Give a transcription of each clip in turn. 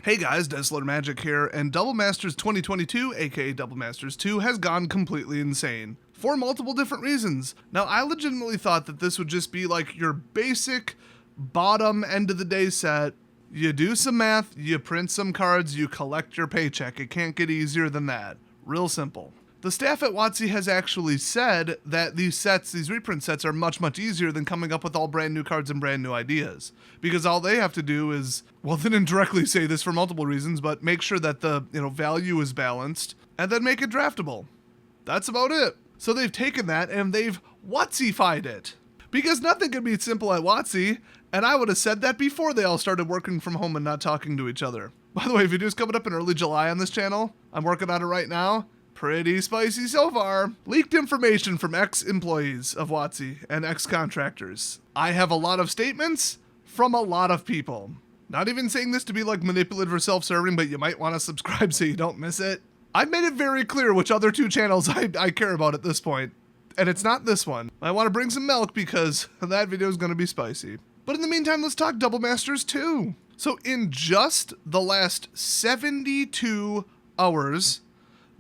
Hey guys, Desolate Magic here, and Double Masters 2022, aka Double Masters 2, has gone completely insane. For multiple different reasons. Now, I legitimately thought that this would just be like your basic bottom end of the day set. You do some math, you print some cards, you collect your paycheck. It can't get easier than that. Real simple. The staff at WotC has actually said that these reprint sets are much, much easier than coming up with all brand new cards and brand new ideas. Because all they have to do is, well, they didn't directly say this for multiple reasons, but make sure that the value is balanced, and then make it draftable. That's about it. So they've taken that and they've WotC-fied it. Because nothing can be simple at WotC, and I would have said that before they all started working from home and not talking to each other. By the way, video's coming up in early July on this channel. I'm working on it right now. Pretty spicy so far. Leaked information from ex-employees of WotC and ex-contractors. I have a lot of statements from a lot of people. Not even saying this to be like manipulative or self-serving, but you might want to subscribe so you don't miss it. I've made it very clear which other two channels I care about at this point. And it's not this one. I want to bring some milk because that video is going to be spicy. But in the meantime, let's talk Double Masters 2. So in just the last 72 hours,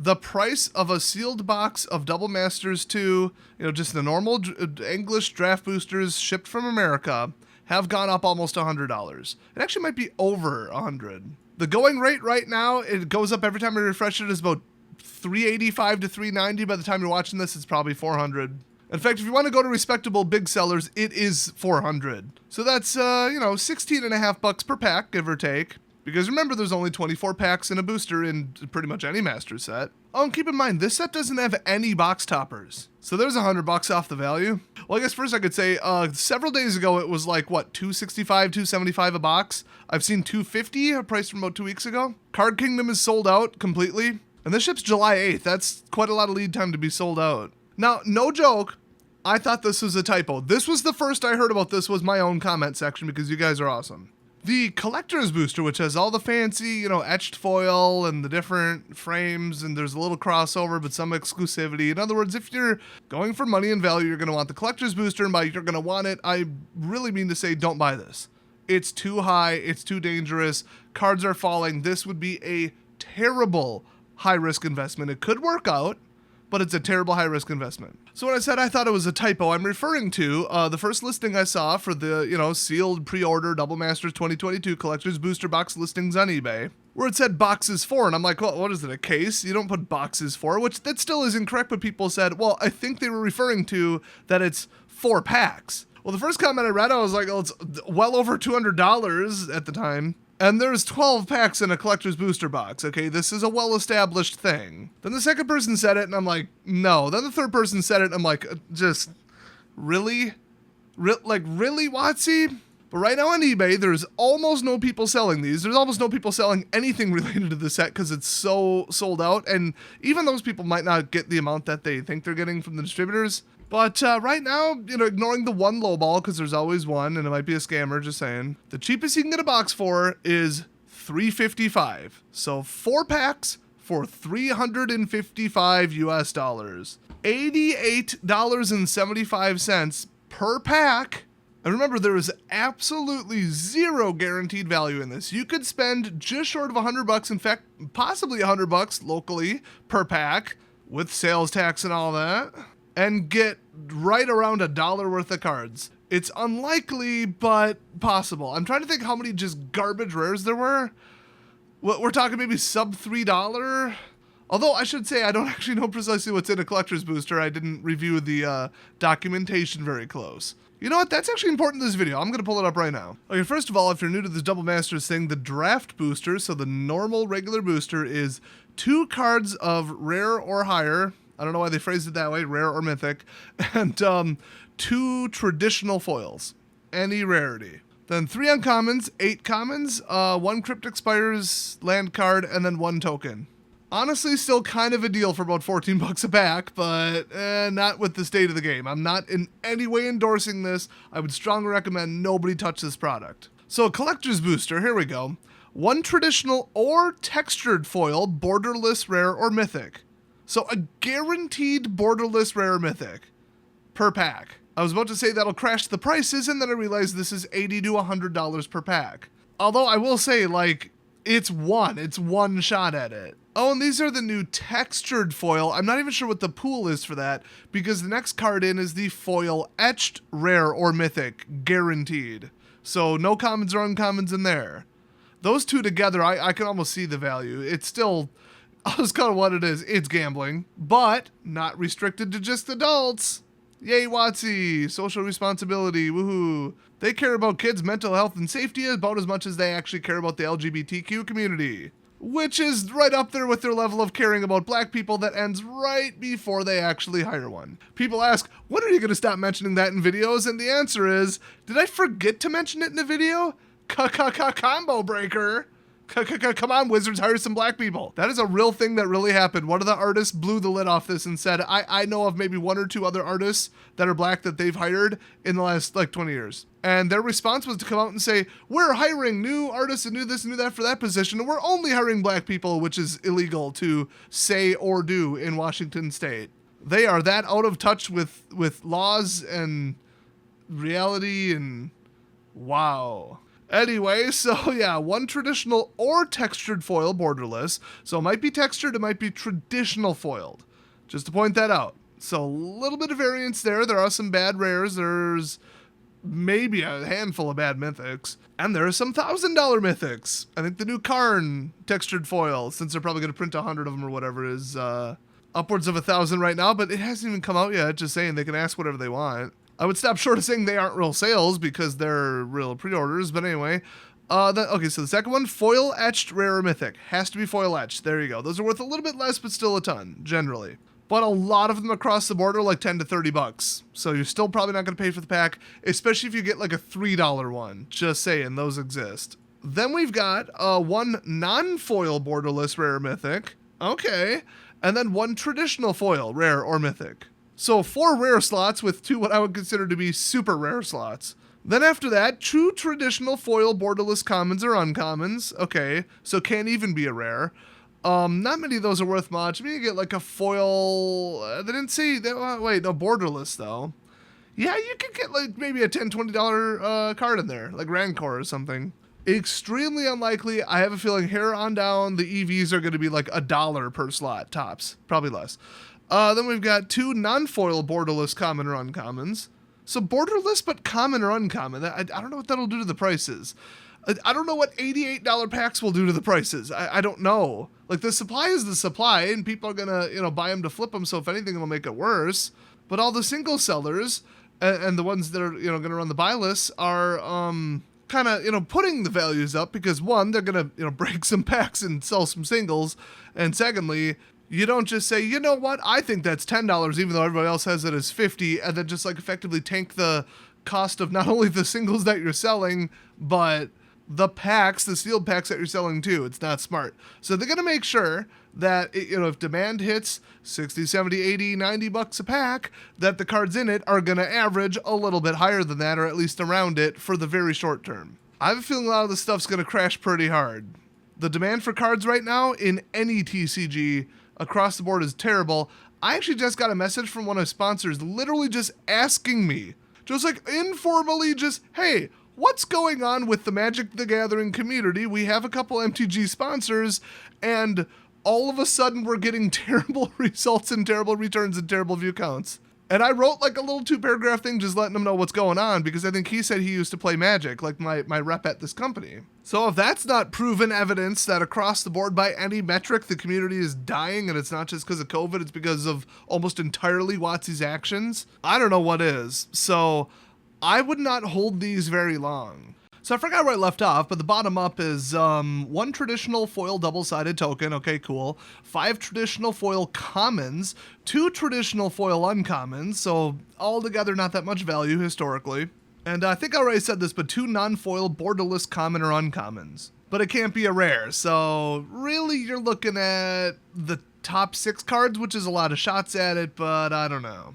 the price of a sealed box of Double Masters 2, just the normal English draft boosters shipped from America, have gone up almost $100. It actually might be over $100. The going rate right now, it goes up every time I refresh it, is about $385 to $390. By the time you're watching this, it's probably $400. In fact, if you want to go to respectable big sellers, it is $400. So that's, 16 and a half bucks per pack, give or take. Because remember, there's only 24 packs in a booster in pretty much any master set. Oh, and keep in mind, this set doesn't have any box toppers. So there's $100 off the value. Well, I guess first I could say, several days ago, it was like, what, $265, $275 a box? I've seen $250, a price from about 2 weeks ago. Card Kingdom is sold out completely. And this ships July 8th. That's quite a lot of lead time to be sold out. Now, no joke, I thought this was a typo. This was the first I heard about this was my own comment section because you guys are awesome. The collector's booster, which has all the fancy, etched foil and the different frames, and there's a little crossover, but some exclusivity. In other words, if you're going for money and value, you're going to want the collector's booster, and by you're going to want it, I really mean to say don't buy this. It's too high. It's too dangerous. Cards are falling. This would be a terrible high-risk investment. It could work out, but it's a terrible high-risk investment. So when I said I thought it was a typo, I'm referring to the first listing I saw for the, sealed pre-order Double Masters 2022 Collector's Booster Box listings on eBay, where it said boxes 4, and I'm like, well, what is it, a case? You don't put boxes 4, which that still is incorrect, but people said, well, I think they were referring to that it's 4 packs. Well, the first comment I read, I was like, oh, it's well over $200 at the time. And there's 12 packs in a collector's booster box, okay? This is a well-established thing. Then the second person said it, and I'm like, no. Then the third person said it, and I'm like, just, really? Really, WotC? But right now on eBay, there's almost no people selling these. There's almost no people selling anything related to the set because it's so sold out. And even those people might not get the amount that they think they're getting from the distributors. But right now, ignoring the one lowball, because there's always one, and it might be a scammer, just saying. The cheapest you can get a box for is $355. So 4 packs for $355 US. $88.75 per pack. And remember, there is absolutely zero guaranteed value in this. You could spend just short of $100, in fact, possibly $100 locally per pack, with sales tax and all that, and get right around $1 worth of cards. It's unlikely, but possible. I'm trying to think how many just garbage rares there were. We're talking maybe sub $3. Although I should say I don't actually know precisely what's in a collector's booster. I didn't review the documentation very close. You know what? That's actually important in this video. I'm going to pull it up right now. Okay, first of all, if you're new to this Double Masters thing, the draft booster, so the normal regular booster, is 2 cards of rare or higher. I don't know why they phrased it that way, rare or mythic, and 2 traditional foils, any rarity. Then 3 uncommons, 8 commons, 1 cryptic spires land card, and then 1 token. Honestly, still kind of a deal for about $14 a pack, but not with the state of the game. I'm not in any way endorsing this. I would strongly recommend nobody touch this product. So collector's booster, here we go. 1 traditional or textured foil, borderless rare or mythic. So a guaranteed borderless rare mythic per pack. I was about to say that'll crash the prices, and then I realized this is $80 to $100 per pack. Although I will say, It's one shot at it. Oh, and these are the new textured foil. I'm not even sure what the pool is for that, because the next card in is the foil etched, rare, or mythic, guaranteed. So no commons or uncommons in there. Those two together, I can almost see the value. It's still, I'll just call it what it is. It's gambling, but not restricted to just adults. Yay, WotC, social responsibility, woohoo. They care about kids' mental health and safety about as much as they actually care about the LGBTQ community. Which is right up there with their level of caring about black people that ends right before they actually hire one. People ask, when are you going to stop mentioning that in videos? And the answer is, did I forget to mention it in a video? Combo breaker. Come on, Wizards, hire some black people. That is a real thing that really happened. One of the artists blew the lid off this and said, I know of maybe one or two other artists that are black that they've hired in the last 20 years. And their response was to come out and say, we're hiring new artists and new this and new that for that position, and we're only hiring black people, which is illegal to say or do in Washington state. They are that out of touch with laws and reality, and wow. Anyway, so yeah, one traditional or textured foil borderless. So it might be textured, it might be traditional foiled. Just to point that out. So a little bit of variance there. There are some bad rares. There's maybe a handful of bad mythics. And there are some $1,000 mythics. I think the new Karn textured foil, since they're probably going to print 100 of them or whatever, is upwards of 1,000 right now. But it hasn't even come out yet. Just saying, they can ask whatever they want. I would stop short of saying they aren't real sales because they're real pre-orders, but anyway. Okay, so the second one, foil etched rare or mythic. Has to be foil etched. There you go. Those are worth a little bit less, but still a ton, generally. But a lot of them across the board are like 10 to 30 bucks. So you're still probably not going to pay for the pack, especially if you get like a $3 one. Just saying, those exist. Then we've got one non-foil borderless rare mythic. Okay. And then one traditional foil rare or mythic. So 4 rare slots with 2 what I would consider to be super rare slots. Then after that, 2 traditional foil borderless commons or uncommons. Okay, so can't even be a rare. Not many of those are worth much. I mean, you get like a foil, they didn't say, wait, no, borderless though. Yeah, you could get like maybe a $10, $20 card in there, like Rancor or something. Extremely unlikely. I have a feeling here on down, the EVs are going to be like $1 per slot, tops, probably less. Then we've got 2 non-foil borderless common or uncommons. So borderless but common or uncommon. I don't know what that'll do to the prices. I don't know what $88 packs will do to the prices. I don't know. Like, the supply is the supply, and people are gonna, buy them to flip them, so if anything, it'll make it worse. But all the single sellers, and the ones that are, gonna run the buy lists are, kind of, putting the values up because, one, they're gonna, break some packs and sell some singles, and secondly, you don't just say, you know what, I think that's $10, even though everybody else has it as $50, and then just, effectively tank the cost of not only the singles that you're selling, but the packs, the sealed packs that you're selling too. It's not smart. So they're going to make sure that, if demand hits 60, 70, 80, 90 bucks a pack, that the cards in it are going to average a little bit higher than that, or at least around it for the very short term. I have a feeling a lot of this stuff's going to crash pretty hard. The demand for cards right now in any TCG across the board is terrible. I actually just got a message from one of my sponsors literally just asking me, just informally just, hey, what's going on with the Magic the Gathering community? We have a couple MTG sponsors, and all of a sudden we're getting terrible results and terrible returns and terrible view counts. And I wrote a little 2-paragraph thing just letting him know what's going on, because I think he said he used to play Magic, like my rep at this company. So if that's not proven evidence that across the board by any metric the community is dying, and it's not just because of COVID, it's because of almost entirely WotC's actions, I don't know what is. So I would not hold these very long. So I forgot where I left off, but the bottom up is 1 traditional foil double-sided token. Okay, cool. 5 traditional foil commons, 2 traditional foil uncommons, so altogether not that much value historically. And I think I already said this, but 2 non-foil borderless common or uncommons. But it can't be a rare, so really you're looking at the top 6 cards, which is a lot of shots at it, but I don't know.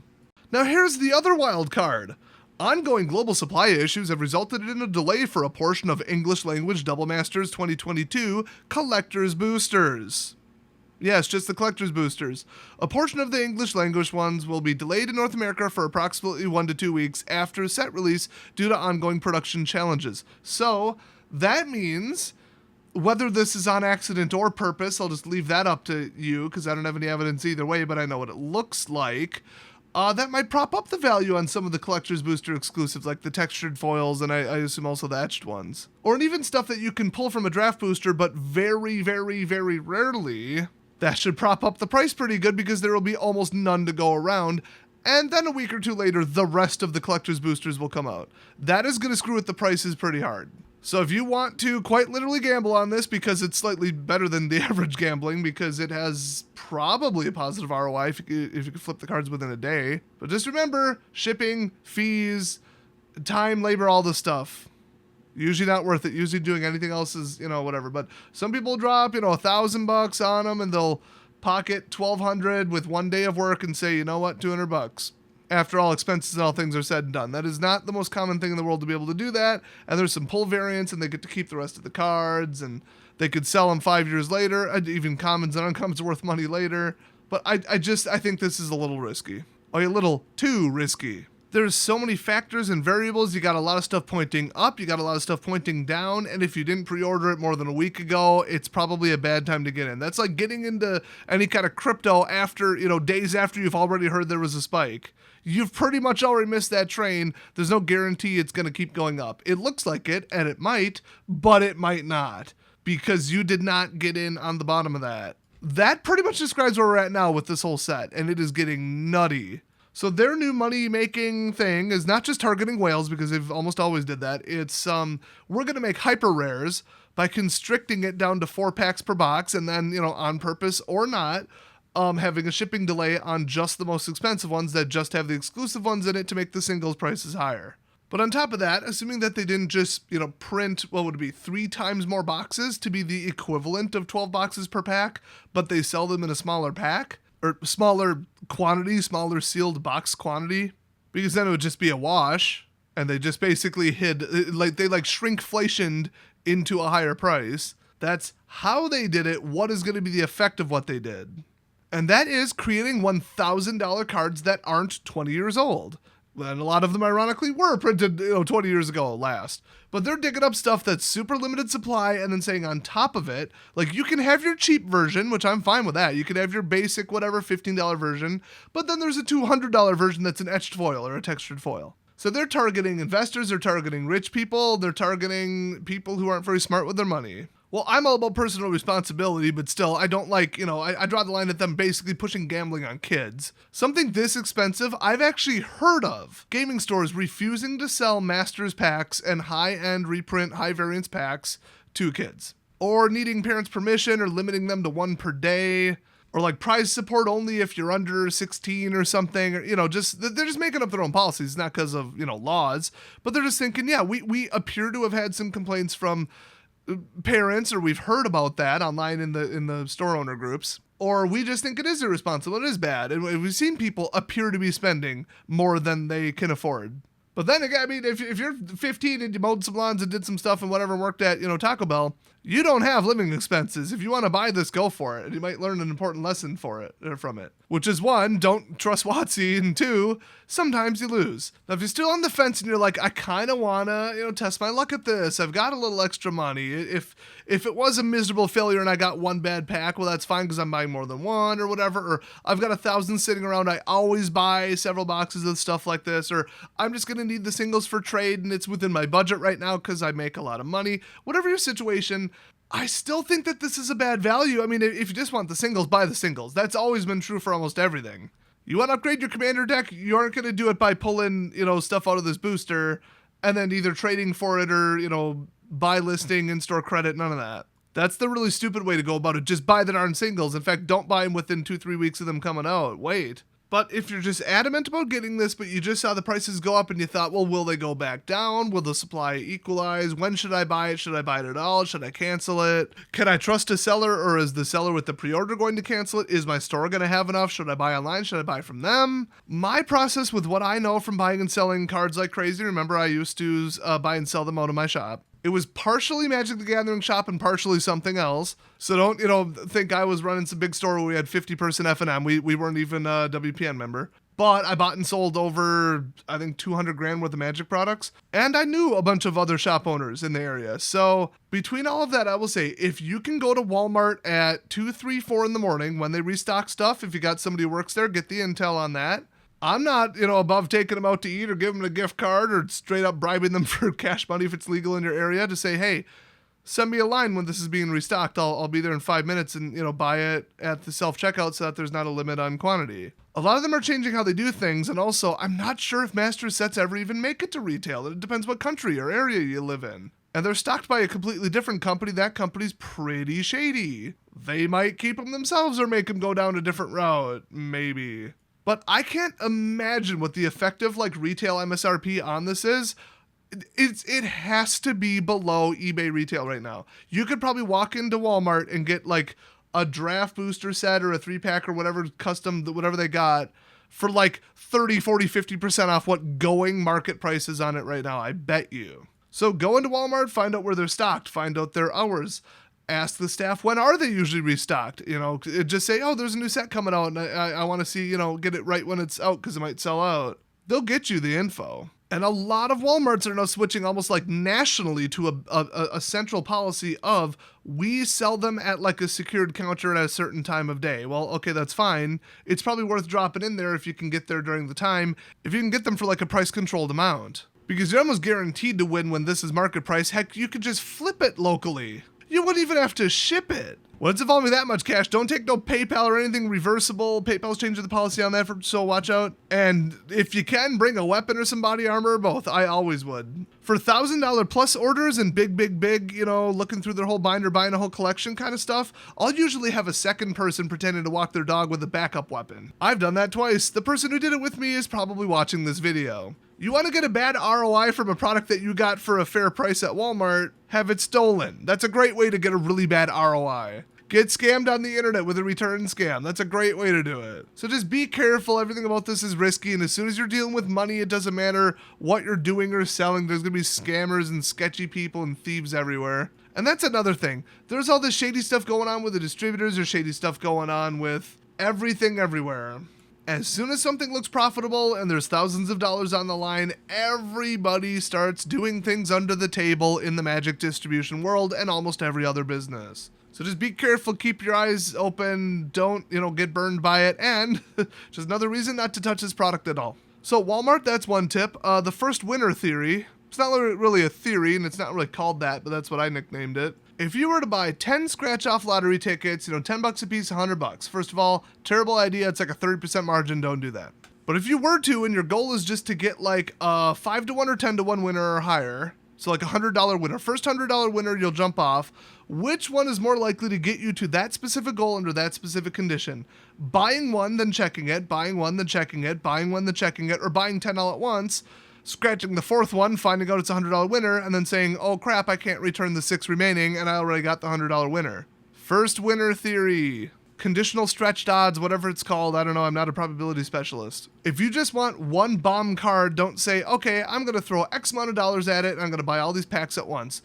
Now here's the other wild card. Ongoing global supply issues have resulted in a delay for a portion of English language Double Masters 2022 collector's boosters. Yes, just the collector's boosters. A portion of the English language ones will be delayed in North America for approximately 1 to 2 weeks after set release due to ongoing production challenges. So that means Whether this is on accident or purpose, I'll just leave that up to you because I don't have any evidence either way, but I know what it looks like. That might prop up the value on some of the collector's booster exclusives, like the textured foils and I assume also the etched ones. Or even stuff that you can pull from a draft booster, but very, very, very rarely. That should prop up the price pretty good because there will be almost none to go around. And then a week or two later, the rest of the collector's boosters will come out. That is going to screw with the prices pretty hard. So if you want to quite literally gamble on this, because it's slightly better than the average gambling, because it has probably a positive ROI if you can flip the cards within a day. But just remember, shipping, fees, time, labor, all this stuff. Usually not worth it. Usually doing anything else is, whatever. But some people drop, $1,000 on them and they'll pocket $1,200 with 1 day of work and say, you know what, $200. After all expenses and all things are said and done. That is not the most common thing in the world to be able to do that. And there's some pull variants and they get to keep the rest of the cards and they could sell them 5 years later. Even commons and uncommons are worth money later. But I think this is a little risky. A little too risky. There's so many factors and variables. You got a lot of stuff pointing up. You got a lot of stuff pointing down. And if you didn't pre-order it more than a week ago, it's probably a bad time to get in. That's like getting into any kind of crypto after, days after you've already heard there was a spike. You've pretty much already missed that train. There's no guarantee it's going to keep going up. It looks like it, and it might, but it might not, because you did not get in on the bottom of that. That pretty much describes where we're at now with this whole set, and it is getting nutty. So their new money-making thing is not just targeting whales, because they've almost always did that. It's, we're going to make hyper rares by constricting it down to 4 packs per box, and then, on purpose or not, having a shipping delay on just the most expensive ones that just have the exclusive ones in it to make the singles prices higher. But on top of that, assuming that they didn't just, print, what would it be, 3 times more boxes to be the equivalent of 12 boxes per pack, but they sell them in a smaller pack, or smaller quantity, smaller sealed box quantity, because then it would just be a wash, and they just basically shrinkflationed into a higher price. That's how they did it. What is going to be the effect of what they did? And that is creating $1,000 cards that aren't 20 years old. And a lot of them, ironically, were printed 20 years ago last. But they're digging up stuff that's super limited supply and then saying on top of it, like you can have your cheap version, which I'm fine with that. You can have your basic, whatever, $15 version. But then there's a $200 version that's an etched foil or a textured foil. So they're targeting investors, they're targeting rich people, they're targeting people who aren't very smart with their money. Well, I'm all about personal responsibility, but still, I don't like, I draw the line at them basically pushing gambling on kids. Something this expensive, I've actually heard of gaming stores refusing to sell Masters packs and high-end reprint, high-variance packs to kids. Or needing parents' permission or limiting them to 1 per day. Or like prize support only if you're under 16 or something, or, they're just making up their own policies, not because of, laws, but they're just thinking, yeah, we appear to have had some complaints from parents, or we've heard about that online in the store owner groups, or we just think it is irresponsible, it is bad, and we've seen people appear to be spending more than they can afford. But then again, I mean, if you're 15 and you mowed some lawns and did some stuff and whatever, worked at, Taco Bell, you don't have living expenses. If you want to buy this, go for it. And you might learn an important lesson from it. Which is 1, don't trust WotC, and 2, sometimes you lose. Now, if you're still on the fence and you're like, I kind of want to, test my luck at this. I've got a little extra money. If it was a miserable failure and I got 1 bad pack, well, that's fine because I'm buying more than 1 or whatever. Or I've got 1,000 sitting around. I always buy several boxes of stuff like this. Or I'm just going to need the singles for trade and it's within my budget right now because I make a lot of money. Whatever your situation, I still think that this is a bad value. I mean, if you just want the singles, buy the singles. That's always been true for almost everything. You want to upgrade your commander deck, you aren't going to do it by pulling, stuff out of this booster and then either trading for it or, buy listing and store credit, none of that. That's the really stupid way to go about it. Just buy the darn singles. In fact, don't buy them within 2-3 weeks of them coming out. Wait. But if you're just adamant about getting this, but you just saw the prices go up and you thought, well, will they go back down? Will the supply equalize? When should I buy it? Should I buy it at all? Should I cancel it? Can I trust a seller, or is the seller with the pre-order going to cancel it? Is my store going to have enough? Should I buy online? Should I buy from them? My process with what I know from buying and selling cards like crazy, remember I used to buy and sell them out of my shop. It was partially Magic the Gathering shop and partially something else. So don't, think I was running some big store where we had 50-person F&M. We weren't even a WPN member. but I bought and sold over, I think, 200 grand worth of Magic products. And I knew a bunch of other shop owners in the area. So between all of that, I will say, if you can go to Walmart at 2, 3, 4 in the morning when they restock stuff, if you got somebody who works there, get the intel on that. I'm not, above taking them out to eat or giving them a gift card or straight up bribing them for cash money if it's legal in your area to say, hey, send me a line when this is being restocked. I'll be there in 5 minutes and, buy it at the self-checkout so that there's not a limit on quantity. A lot of them are changing how they do things, and also, I'm not sure if master sets ever even make it to retail. It depends what country or area you live in. And they're stocked by a completely different company. That company's pretty shady. They might keep them themselves or make them go down a different route, maybe. But I can't imagine what the effective, retail MSRP on this is. It has to be below eBay retail right now. You could probably walk into Walmart and get a draft booster set or a 3-pack or whatever custom, whatever they got for 30, 40, 50% off what going market price is on it right now. I bet you. So go into Walmart, find out where they're stocked, find out their hours, ask the staff, when are they usually restocked? Just say, oh, there's a new set coming out and I want to see, get it right when it's out because it might sell out. They'll get you the info. And a lot of Walmarts are now switching almost nationally to a central policy of we sell them at a secured counter at a certain time of day. Well, okay, that's fine. It's probably worth dropping in there if you can get there during the time, if you can get them for a price controlled amount. Because you're almost guaranteed to win when this is market price. Heck, you could just flip it locally. You wouldn't even have to ship it. Well, it's involving that much cash. Don't take no PayPal or anything reversible. PayPal's changing the policy on that, so watch out. And if you can, bring a weapon or some body armor or both. I always would. For $1,000 plus orders and big, looking through their whole binder, buying a whole collection kind of stuff, I'll usually have a second person pretending to walk their dog with a backup weapon. I've done that twice. The person who did it with me is probably watching this video. You want to get a bad ROI from a product that you got for a fair price at Walmart? Have it stolen. That's a great way to get a really bad ROI. Get scammed on the internet with a return scam. That's a great way to do it. So just be careful. Everything about this is risky. And as soon as you're dealing with money, it doesn't matter what you're doing or selling. There's going to be scammers and sketchy people and thieves everywhere. And that's another thing. There's all this shady stuff going on with the distributors. There's shady stuff going on with everything everywhere. As soon as something looks profitable and there's thousands of dollars on the line, everybody starts doing things under the table in the Magic distribution world and almost every other business. So just be careful, keep your eyes open, don't, get burned by it, and just another reason not to touch this product at all. So Walmart, that's one tip. The first winner theory, it's not really a theory and it's not really called that, but that's what I nicknamed it. If you were to buy 10 scratch-off lottery tickets, $10 a piece, $100. First of all, terrible idea. It's a 30% margin. Don't do that. But if you were to, and your goal is just to get a 5 to 1 or 10 to 1 winner or higher, so a $100 winner, first $100 winner, you'll jump off. Which one is more likely to get you to that specific goal under that specific condition? Buying one, then checking it, buying one, then checking it, buying one, then checking it, or buying 10 all at once, scratching the fourth one, finding out it's a $100 winner, and then saying, oh crap, I can't return the 6 remaining, and I already got the $100 winner. First winner theory. Conditional stretched odds, whatever it's called. I don't know. I'm not a probability specialist. If you just want one bomb card, don't say, okay, I'm going to throw X amount of dollars at it, and I'm going to buy all these packs at once.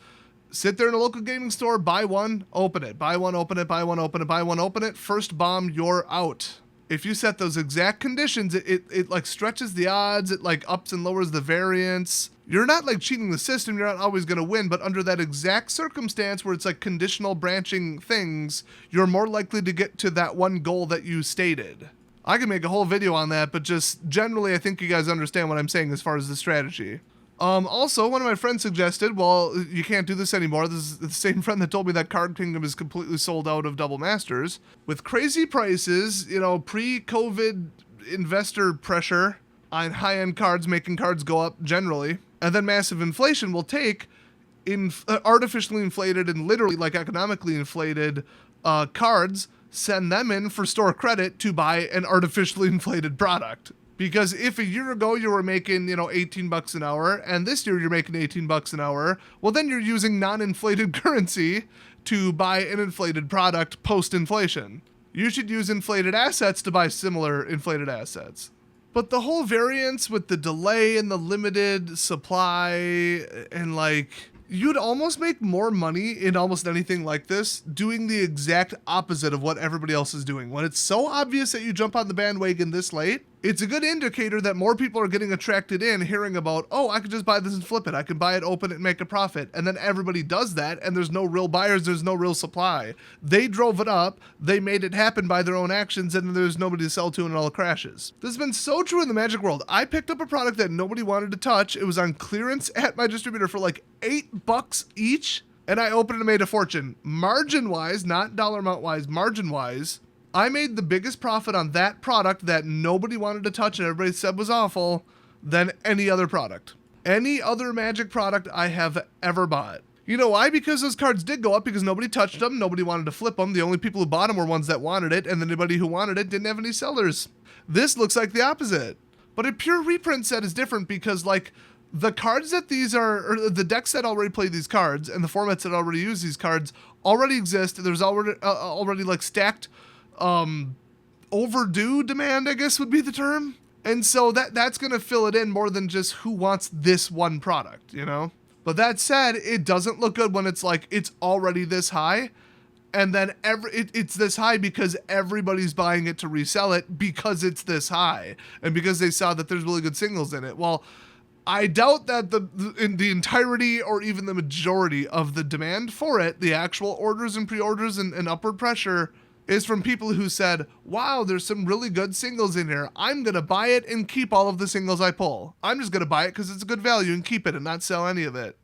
Sit there in a local gaming store, buy one, open it. Buy one, open it, buy one, open it, buy one, open it. First bomb, you're out. If you set those exact conditions, it stretches the odds, it ups and lowers the variance. You're not cheating the system, you're not always going to win, but under that exact circumstance where it's conditional branching things, you're more likely to get to that one goal that you stated. I can make a whole video on that, but just generally I think you guys understand what I'm saying as far as the strategy. Also, one of my friends suggested, well, you can't do this anymore. This is the same friend that told me that Card Kingdom is completely sold out of Double Masters. With crazy prices, pre-COVID investor pressure on high-end cards, making cards go up generally, and then massive inflation will take artificially inflated and literally economically inflated cards, send them in for store credit to buy an artificially inflated product. Because if a year ago you were making, $18 an hour, and this year you're making $18 an hour, well then you're using non-inflated currency to buy an inflated product post-inflation. You should use inflated assets to buy similar inflated assets. But the whole variance with the delay and the limited supply and you'd almost make more money in almost anything like this doing the exact opposite of what everybody else is doing. When it's so obvious that you jump on the bandwagon this late, It's a good indicator that more people are getting attracted in, hearing about, oh, I could just buy this and flip it. I can buy it, open it, and make a profit. And then everybody does that, and there's no real buyers, there's no real supply. They drove it up, they made it happen by their own actions, and then there's nobody to sell to, and it all crashes. This has been so true in the Magic world. I picked up a product that nobody wanted to touch. It was on clearance at my distributor for like $8 each, and I opened it and made a fortune. Margin-wise, not dollar amount-wise, margin-wise, I made the biggest profit on that product that nobody wanted to touch and everybody said was awful than any other product. Any other Magic product I have ever bought. You know why? Because those cards did go up because nobody touched them, nobody wanted to flip them. The only people who bought them were ones that wanted it, and anybody who wanted it didn't have any sellers. This looks like the opposite. But a pure reprint set is different because, like, the cards that these are, or the decks that already play these cards and the formats that already use these cards already exist. There's already like stacked overdue demand, I guess would be the term. And so that's going to fill it in more than just who wants this one product, you know? But that said, it doesn't look good when it's like, it's already this high. And then it's this high because everybody's buying it to resell it because it's this high. And because they saw that there's really good singles in it. Well, I doubt that in the entirety or even the majority of the demand for it, the actual orders and pre-orders and upward pressure is from people who said, wow, there's some really good singles in here. I'm going to buy it and keep all of the singles I pull. I'm just going to buy it because it's a good value and keep it and not sell any of it.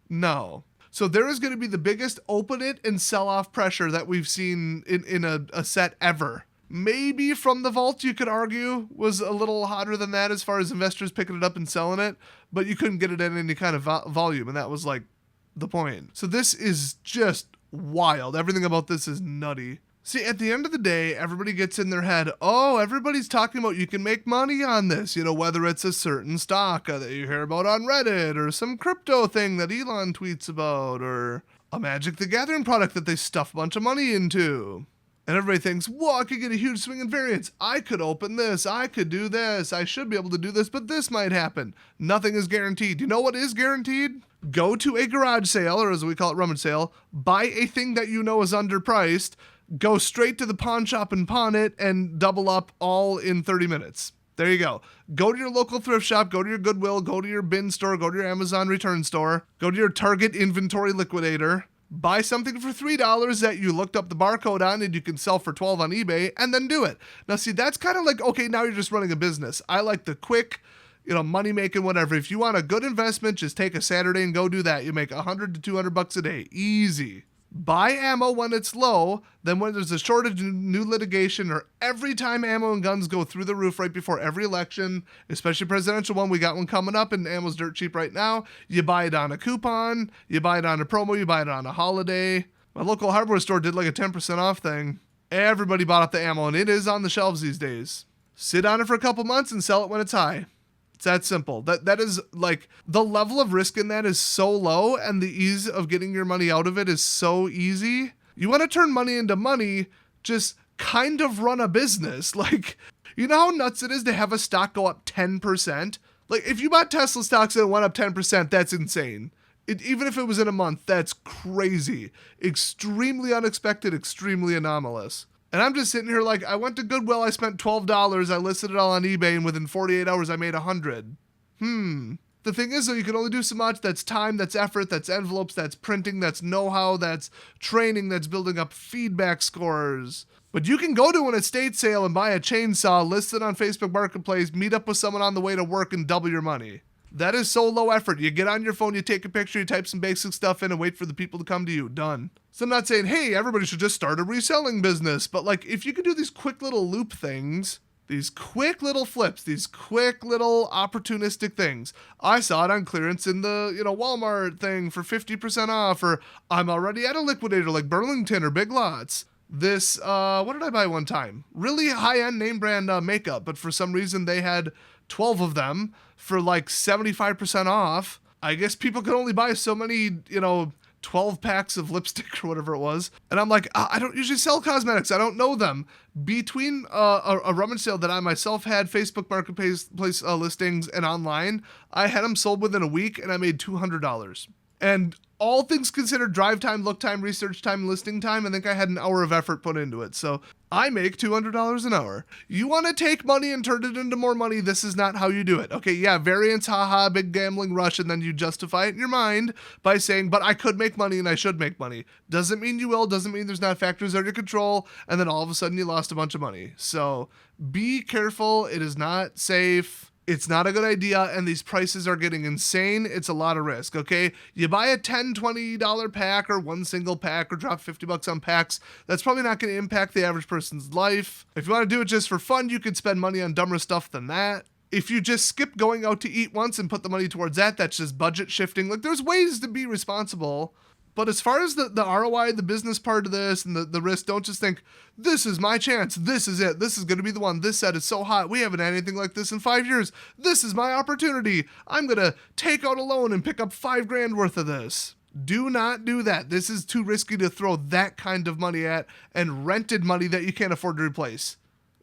No. So there is going to be the biggest open it and sell off pressure that we've seen in a set ever. Maybe from the vault, you could argue, was a little hotter than that as far as investors picking it up and selling it, but you couldn't get it in any kind of volume, and that was like the point. So this is just wild. Everything about this is nutty. See, at the end of the day, everybody gets in their head, oh, everybody's talking about you can make money on this, you know, whether it's a certain stock that you hear about on Reddit or some crypto thing that Elon tweets about or a Magic the Gathering product that they stuff a bunch of money into. And everybody thinks, whoa, I could get a huge swing in variance. I could open this. I could do this. I should be able to do this, but this might happen. Nothing is guaranteed. You know what is guaranteed? Go to a garage sale, or as we call it, rummage sale, buy a thing that you know is underpriced, go straight to the pawn shop and pawn it, and double up all in 30 minutes. There you go. Go to your local thrift shop, go to your Goodwill, go to your bin store, go to your Amazon return store, go to your Target inventory liquidator, buy something for $3 that you looked up the barcode on and you can sell for $12 on eBay, and then do it. Now, see, that's kind of like, okay, now you're just running a business. I like the quick, you know, money making, whatever. If you want a good investment, just take a Saturday and go do that. You make $100 to $200 a day. Easy. Buy ammo when it's low, then when there's a shortage, new litigation, or every time ammo and guns go through the roof right before every election, especially presidential one, we got one coming up and ammo's dirt cheap right now, you buy it on a coupon, you buy it on a promo, you buy it on a holiday. My local hardware store did like a 10% off thing. Everybody bought up the ammo and it is on the shelves these days. Sit on it for a couple months and sell it when it's high. It's that simple. That is like the level of risk in that is so low and the ease of getting your money out of it is so easy. You want to turn money into money, just kind of run a business. Like, you know how nuts it is to have a stock go up 10%? Like, if you bought Tesla stocks and it went up 10%, that's insane. Even if it was in a month, that's crazy. Extremely unexpected, extremely anomalous. And I'm just sitting here like, I went to Goodwill, I spent $12, I listed it all on eBay, and within 48 hours I made $100. The thing is, though, you can only do so much. That's time, that's effort, that's envelopes, that's printing, that's know-how, that's training, that's building up feedback scores. But you can go to an estate sale and buy a chainsaw, list it on Facebook Marketplace, meet up with someone on the way to work, and double your money. That is so low effort. You get on your phone, you take a picture, you type some basic stuff in and wait for the people to come to you. Done. So I'm not saying, hey, everybody should just start a reselling business. But like, if you could do these quick little loop things, these quick little flips, these quick little opportunistic things. I saw it on clearance in the, Walmart thing for 50% off, or I'm already at a liquidator like Burlington or Big Lots. This, what did I buy one time? Really high-end name brand makeup, but for some reason they had 12 of them for like 75% off. I guess people could only buy so many, 12 packs of lipstick or whatever it was. And I'm like, I don't usually sell cosmetics. I don't know them. Between a rummage sale that I myself had, Facebook Marketplace listings, and online, I had them sold within a week and I made $200. And all things considered, drive time, look time, research time, listing time, I think I had an hour of effort put into it. So I make $200 an hour. You want to take money and turn it into more money, this is not how you do it. Okay, yeah, variance, haha, big gambling rush, and then you justify it in your mind by saying, but I could make money and I should make money. Doesn't mean you will, doesn't mean there's not factors under your control, and then all of a sudden you lost a bunch of money. So be careful, it is not safe. It's not a good idea, and these prices are getting insane. It's a lot of risk, okay? You buy a $10, $20 pack or one single pack or drop $50 on packs. That's probably not going to impact the average person's life. If you want to do it just for fun, you could spend money on dumber stuff than that. If you just skip going out to eat once and put the money towards that, that's just budget shifting. Like, there's ways to be responsible. But as far as the ROI, the business part of this and the risk, don't just think, this is my chance, this is it, this is going to be the one, this set is so hot, we haven't had anything like this in 5 years, this is my opportunity, I'm going to take out a loan and pick up $5,000 worth of this. Do not do that. This is too risky to throw that kind of money at, and rented money that you can't afford to replace.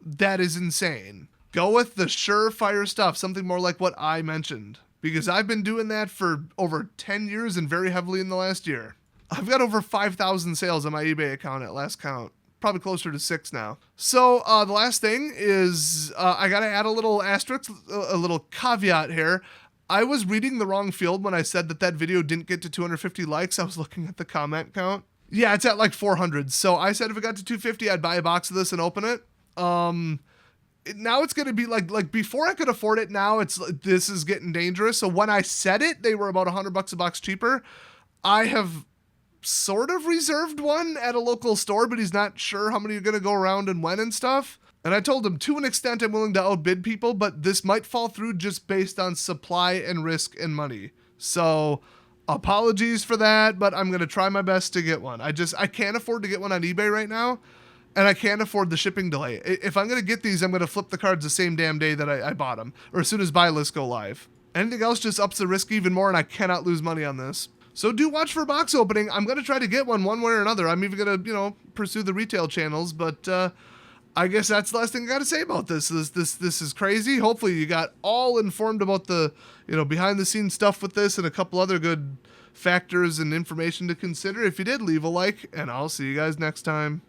That is insane. Go with the surefire stuff, something more like what I mentioned, because I've been doing that for over 10 years and very heavily in the last year. I've got over 5,000 sales on my eBay account at last count. Probably closer to 6 now. So the last thing is I got to add a little asterisk, a little caveat here. I was reading the wrong field when I said that video didn't get to 250 likes. I was looking at the comment count. Yeah, it's at like 400. So I said if it got to 250, I'd buy a box of this and open it. Now it's going to be like before I could afford it. Now this is getting dangerous. So when I said it, they were about $100 a box cheaper. I have sort of reserved one at a local store, but he's not sure how many are going to go around and when and stuff. And I told him, to an extent, I'm willing to outbid people, but this might fall through just based on supply and risk and money. So apologies for that, but I'm going to try my best to get one. I can't afford to get one on eBay right now, and I can't afford the shipping delay. If I'm going to get these, I'm going to flip the cards the same damn day that I bought them, or as soon as buy lists go live. Anything else just ups the risk even more, and I cannot lose money on this. So do watch for box opening. I'm going to try to get one way or another. I'm even going to, pursue the retail channels, but I guess that's the last thing I got to say about this. This is crazy. Hopefully you got all informed about the, behind the scenes stuff with this and a couple other good factors and information to consider. If you did, leave a like, and I'll see you guys next time.